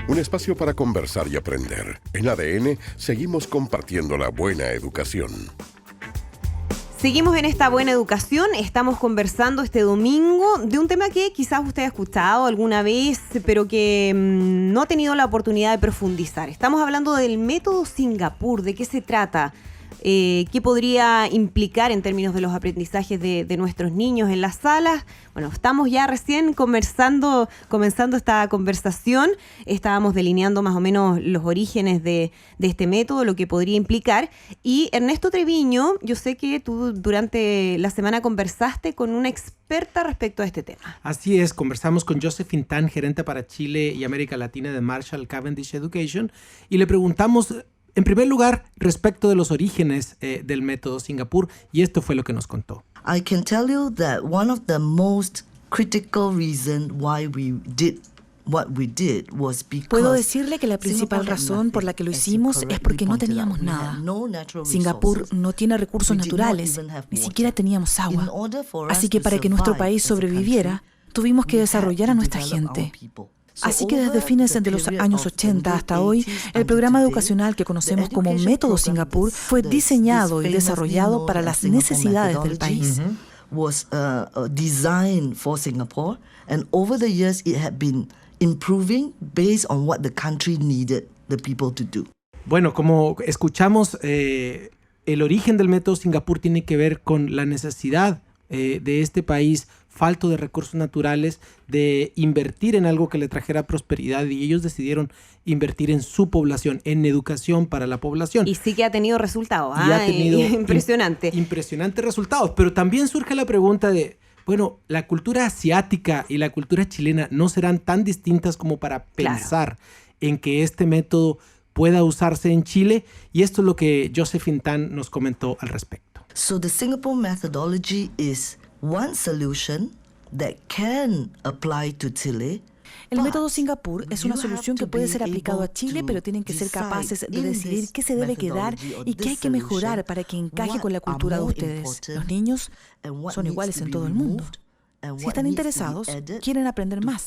un espacio para conversar y aprender. En ADN seguimos compartiendo la buena educación. Seguimos en esta buena educación, estamos conversando este domingo de un tema que quizás usted ha escuchado alguna vez, pero que no ha tenido la oportunidad de profundizar. Estamos hablando del método Singapur, ¿de qué se trata? ¿Qué podría implicar en términos de los aprendizajes de nuestros niños en las salas? Bueno, estamos ya recién comenzando esta conversación. Estábamos delineando más o menos los orígenes de este método, lo que podría implicar. Y Ernesto Treviño, yo sé que tú durante la semana conversaste con una experta respecto a este tema. Así es, conversamos con Josephine Tan, gerente para Chile y América Latina de Marshall Cavendish Education, y le preguntamos, en primer lugar, respecto de los orígenes del método Singapur, y esto fue lo que nos contó. I can tell you that one of the most critical reasons why we did what we did was because Puedo decirle que la principal razón por la que lo hicimos es porque no teníamos nada. Singapur no tiene recursos naturales, ni siquiera teníamos agua. Así que para que nuestro país sobreviviera, tuvimos que desarrollar a nuestra gente. Así que desde fines de los años 80 hasta hoy, el programa educacional que conocemos como Método Singapur fue diseñado y desarrollado para las necesidades del país. Was designed for Singapore, and over the years it had been improving based on what the country needed the people to do. Bueno, como escuchamos, el origen del método Singapur tiene que ver con la necesidad de este país falto de recursos naturales, de invertir en algo que le trajera prosperidad, y ellos decidieron invertir en su población, en educación para la población. Y sí que ha tenido resultados, ha tenido impresionantes resultados, pero también surge la pregunta de, bueno, la cultura asiática y la cultura chilena no serán tan distintas como para pensar en que este método pueda usarse en Chile, y esto es lo que Josephine Tan nos comentó al respecto. So the Singapore methodology is one solution that can apply to Chile. El método Singapur es una solución que puede ser aplicado a Chile, pero tienen que ser capaces de decidir qué se debe quedar y qué hay que mejorar para que encaje con la cultura de ustedes. Los niños son iguales en todo el mundo. Si están interesados, quieren aprender más.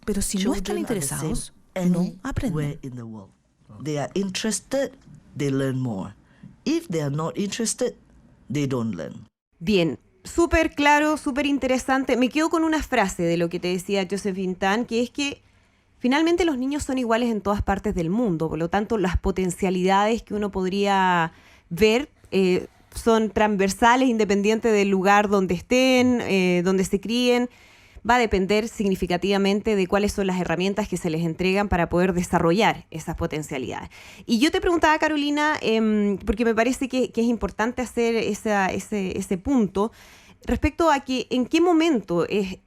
Pero si no están interesados, no aprenden. They are interested, they learn more. If they are not interested, they don't learn. Bien. Súper claro, súper interesante. Me quedo con una frase de lo que te decía Josephine Tan, que es que finalmente los niños son iguales en todas partes del mundo. Por lo tanto, las potencialidades que uno podría ver son transversales, independiente del lugar donde estén, donde se críen. Va a depender significativamente de cuáles son las herramientas que se les entregan para poder desarrollar esas potencialidades. Y yo te preguntaba, Carolina, porque me parece que es importante hacer ese punto, respecto a que en qué momento es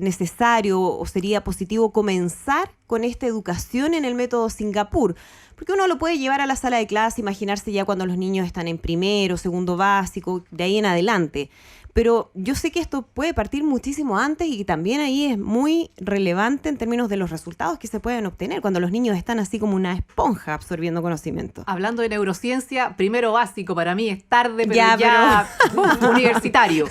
necesario o sería positivo comenzar con esta educación en el método Singapur. Porque uno lo puede llevar a la sala de clase, imaginarse ya cuando los niños están en primero, segundo básico, de ahí en adelante. Pero yo sé que esto puede partir muchísimo antes y también ahí es muy relevante en términos de los resultados que se pueden obtener cuando los niños están así como una esponja absorbiendo conocimiento. Hablando de neurociencia, primero básico, para mí es tarde, pero ya universitario.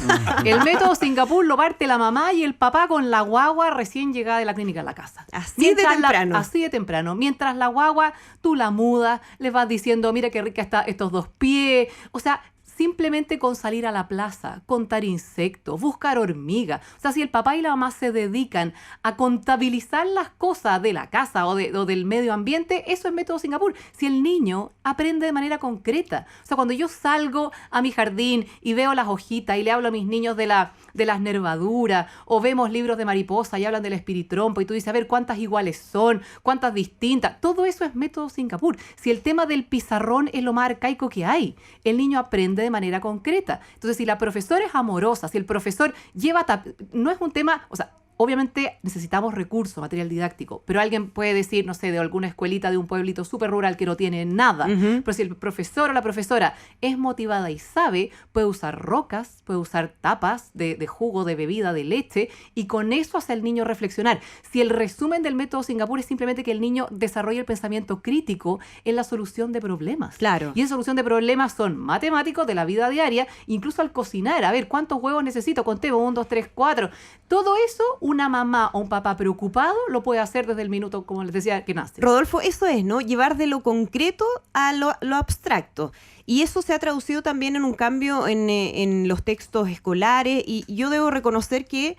El método Singapur lo parte la mamá y el papá con la guagua recién llegada de la clínica a la casa. Así de temprano. Mientras la guagua, tú la mudas, les vas diciendo, mira qué rica está estos dos pies. O sea, simplemente con salir a la plaza, contar insectos, buscar hormigas. O sea, si el papá y la mamá se dedican a contabilizar las cosas de la casa o del medio ambiente, eso es método Singapur. Si el niño aprende de manera concreta. O sea, cuando yo salgo a mi jardín y veo las hojitas y le hablo a mis niños de las nervaduras, o vemos libros de mariposa y hablan del espiritrompo y tú dices, a ver, ¿cuántas iguales son? ¿Cuántas distintas? Todo eso es método Singapur. Si el tema del pizarrón es lo más arcaico que hay, el niño aprende de manera concreta. Entonces, si la profesora es amorosa, si el profesor lleva... no es un tema... O sea, obviamente necesitamos recursos, material didáctico, pero alguien puede decir, no sé, de alguna escuelita de un pueblito súper rural que no tiene nada. Pero si el profesor o la profesora es motivada y sabe, puede usar rocas, puede usar tapas de jugo, de bebida, de leche, y con eso hace al niño reflexionar. Si el resumen del método Singapur es simplemente que el niño desarrolle el pensamiento crítico en la solución de problemas. Claro. Y esa solución de problemas son matemáticos de la vida diaria, incluso al cocinar. A ver, ¿cuántos huevos necesito? Contemos, 1, 2, 3, 4. Todo eso una mamá o un papá preocupado lo puede hacer desde el minuto, como les decía, que nace. Rodolfo, eso es, ¿no? Llevar de lo concreto a lo abstracto. Y eso se ha traducido también en un cambio en los textos escolares. Y yo debo reconocer que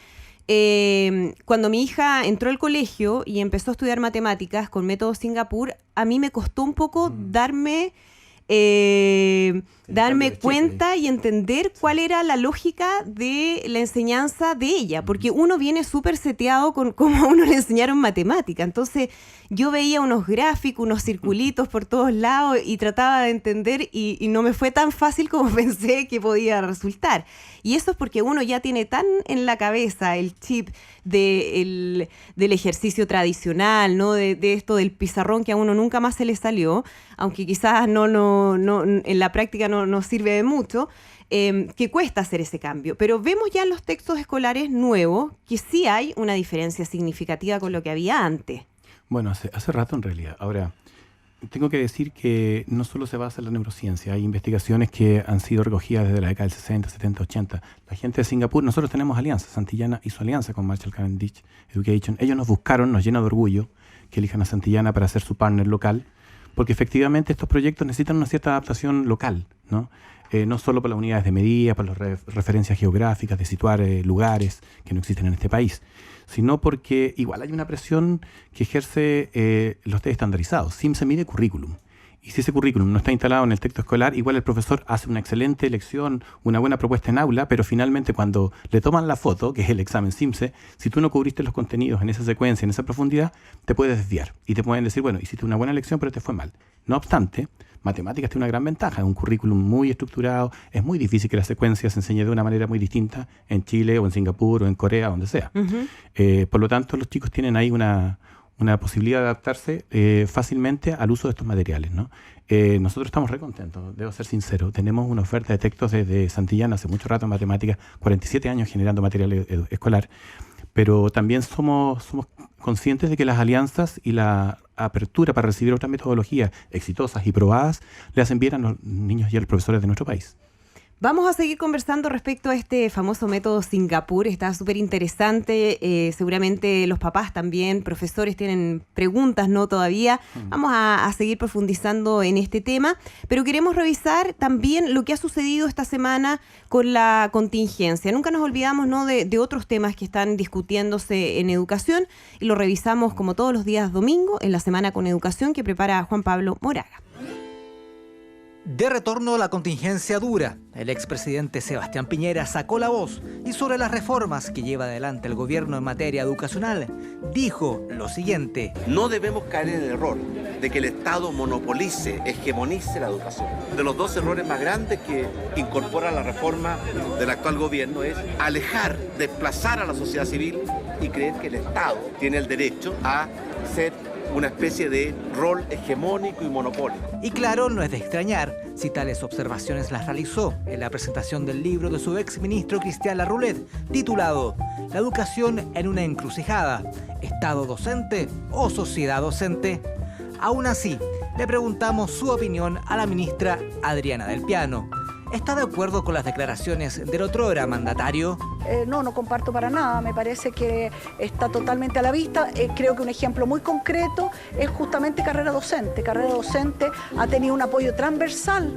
cuando mi hija entró al colegio y empezó a estudiar matemáticas con método Singapur, a mí me costó un poco darme cuenta y entender cuál era la lógica de la enseñanza de ella, porque uno viene súper seteado con cómo a uno le enseñaron matemática. Entonces yo veía unos gráficos, unos circulitos por todos lados y trataba de entender y no me fue tan fácil como pensé que podía resultar. Y eso es porque uno ya tiene tan en la cabeza el chip del ejercicio tradicional, ¿no? De esto del pizarrón que a uno nunca más se le salió, aunque quizás no en la práctica no sirve de mucho, que cuesta hacer ese cambio. Pero vemos ya en los textos escolares nuevos que sí hay una diferencia significativa con lo que había antes. Bueno, hace rato en realidad. Ahora, tengo que decir que no solo se basa en la neurociencia, hay investigaciones que han sido recogidas desde la década del 60, 70, 80. La gente de Singapur, nosotros tenemos alianzas. Santillana hizo alianza con Marshall Cavendish Education. Ellos nos buscaron, nos llena de orgullo que elijan a Santillana para ser su partner local, porque efectivamente estos proyectos necesitan una cierta adaptación local, ¿no? No solo para las unidades de medida, para las referencias geográficas, de situar lugares que no existen en este país, sino porque igual hay una presión que ejerce los test estandarizados. SIMSE mide currículum. Y si ese currículum no está instalado en el texto escolar, igual el profesor hace una excelente lección, una buena propuesta en aula, pero finalmente cuando le toman la foto, que es el examen SIMSE, si tú no cubriste los contenidos en esa secuencia, en esa profundidad, te puedes desviar. Y te pueden decir, bueno, hiciste una buena lección, pero te fue mal. No obstante, matemáticas tiene una gran ventaja, es un currículum muy estructurado, es muy difícil que la secuencia se enseñe de una manera muy distinta en Chile o en Singapur o en Corea, donde sea. Por lo tanto, los chicos tienen ahí una posibilidad de adaptarse fácilmente al uso de estos materiales, ¿no? Nosotros estamos re contentos, debo ser sincero. Tenemos una oferta de textos desde Santillana hace mucho rato en matemáticas, 47 años generando material escolar, pero también somos conscientes de que las alianzas y la apertura para recibir otras metodologías exitosas y probadas le hacen bien a los niños y a los profesores de nuestro país. Vamos a seguir conversando respecto a este famoso método Singapur. Está súper interesante. Seguramente los papás también, profesores, tienen preguntas, ¿no? Todavía. Vamos a seguir profundizando en este tema. Pero queremos revisar también lo que ha sucedido esta semana con la contingencia. Nunca nos olvidamos, ¿no? de otros temas que están discutiéndose en educación. Y lo revisamos como todos los días domingo en la Semana con Educación que prepara Juan Pablo Moraga. De retorno a la contingencia dura, el expresidente Sebastián Piñera sacó la voz y sobre las reformas que lleva adelante el gobierno en materia educacional, dijo lo siguiente. No debemos caer en el error de que el Estado monopolice, hegemonice la educación. De los dos errores más grandes que incorpora la reforma del actual gobierno es alejar, desplazar a la sociedad civil y creer que el Estado tiene el derecho a ser una especie de rol hegemónico y monopólico. Y claro, no es de extrañar si tales observaciones las realizó en la presentación del libro de su exministro Cristian Larroulet, titulado La educación en una encrucijada, ¿Estado docente o sociedad docente? Aún así, le preguntamos su opinión a la ministra Adriana del Piano. ¿Está de acuerdo con las declaraciones del otrora mandatario? No comparto para nada. Me parece que está totalmente a la vista. Creo que un ejemplo muy concreto es justamente carrera docente. Carrera docente ha tenido un apoyo transversal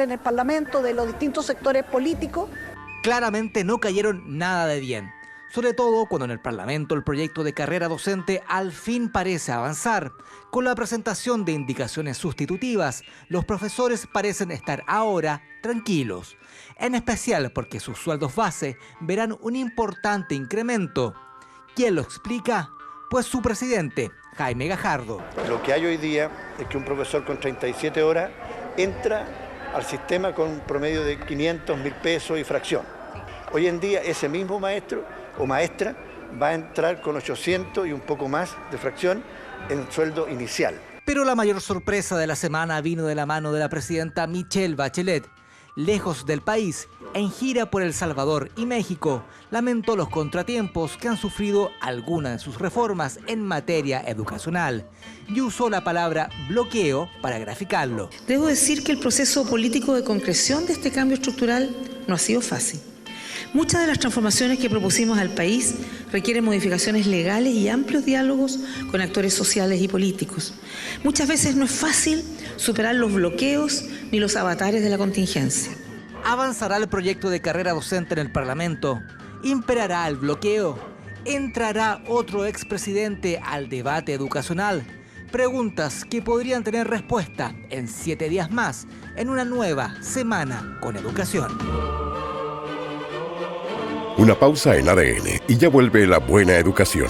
en el Parlamento de los distintos sectores políticos. Claramente no cayeron nada de bien. Sobre todo cuando en el Parlamento el proyecto de carrera docente al fin parece avanzar. Con la presentación de indicaciones sustitutivas, los profesores parecen estar ahora tranquilos. En especial porque sus sueldos base verán un importante incremento. ¿Quién lo explica? Pues su presidente, Jaime Gajardo. Lo que hay hoy día es que un profesor con 37 horas entra al sistema con un promedio de 500.000 pesos y fracción. Hoy en día ese mismo maestro o maestra va a entrar con 800 y un poco más de fracción en sueldo inicial. Pero la mayor sorpresa de la semana vino de la mano de la presidenta Michelle Bachelet. Lejos del país, en gira por El Salvador y México, lamentó los contratiempos que han sufrido algunas de sus reformas en materia educacional y usó la palabra bloqueo para graficarlo. Debo decir que el proceso político de concreción de este cambio estructural no ha sido fácil. Muchas de las transformaciones que propusimos al país requieren modificaciones legales y amplios diálogos con actores sociales y políticos. Muchas veces no es fácil superar los bloqueos ni los avatares de la contingencia. ¿Avanzará el proyecto de carrera docente en el Parlamento? ¿Imperará el bloqueo? ¿Entrará otro expresidente al debate educacional? Preguntas que podrían tener respuesta en 7 días más, en una nueva Semana con Educación. Una pausa en ADN y ya vuelve la buena educación.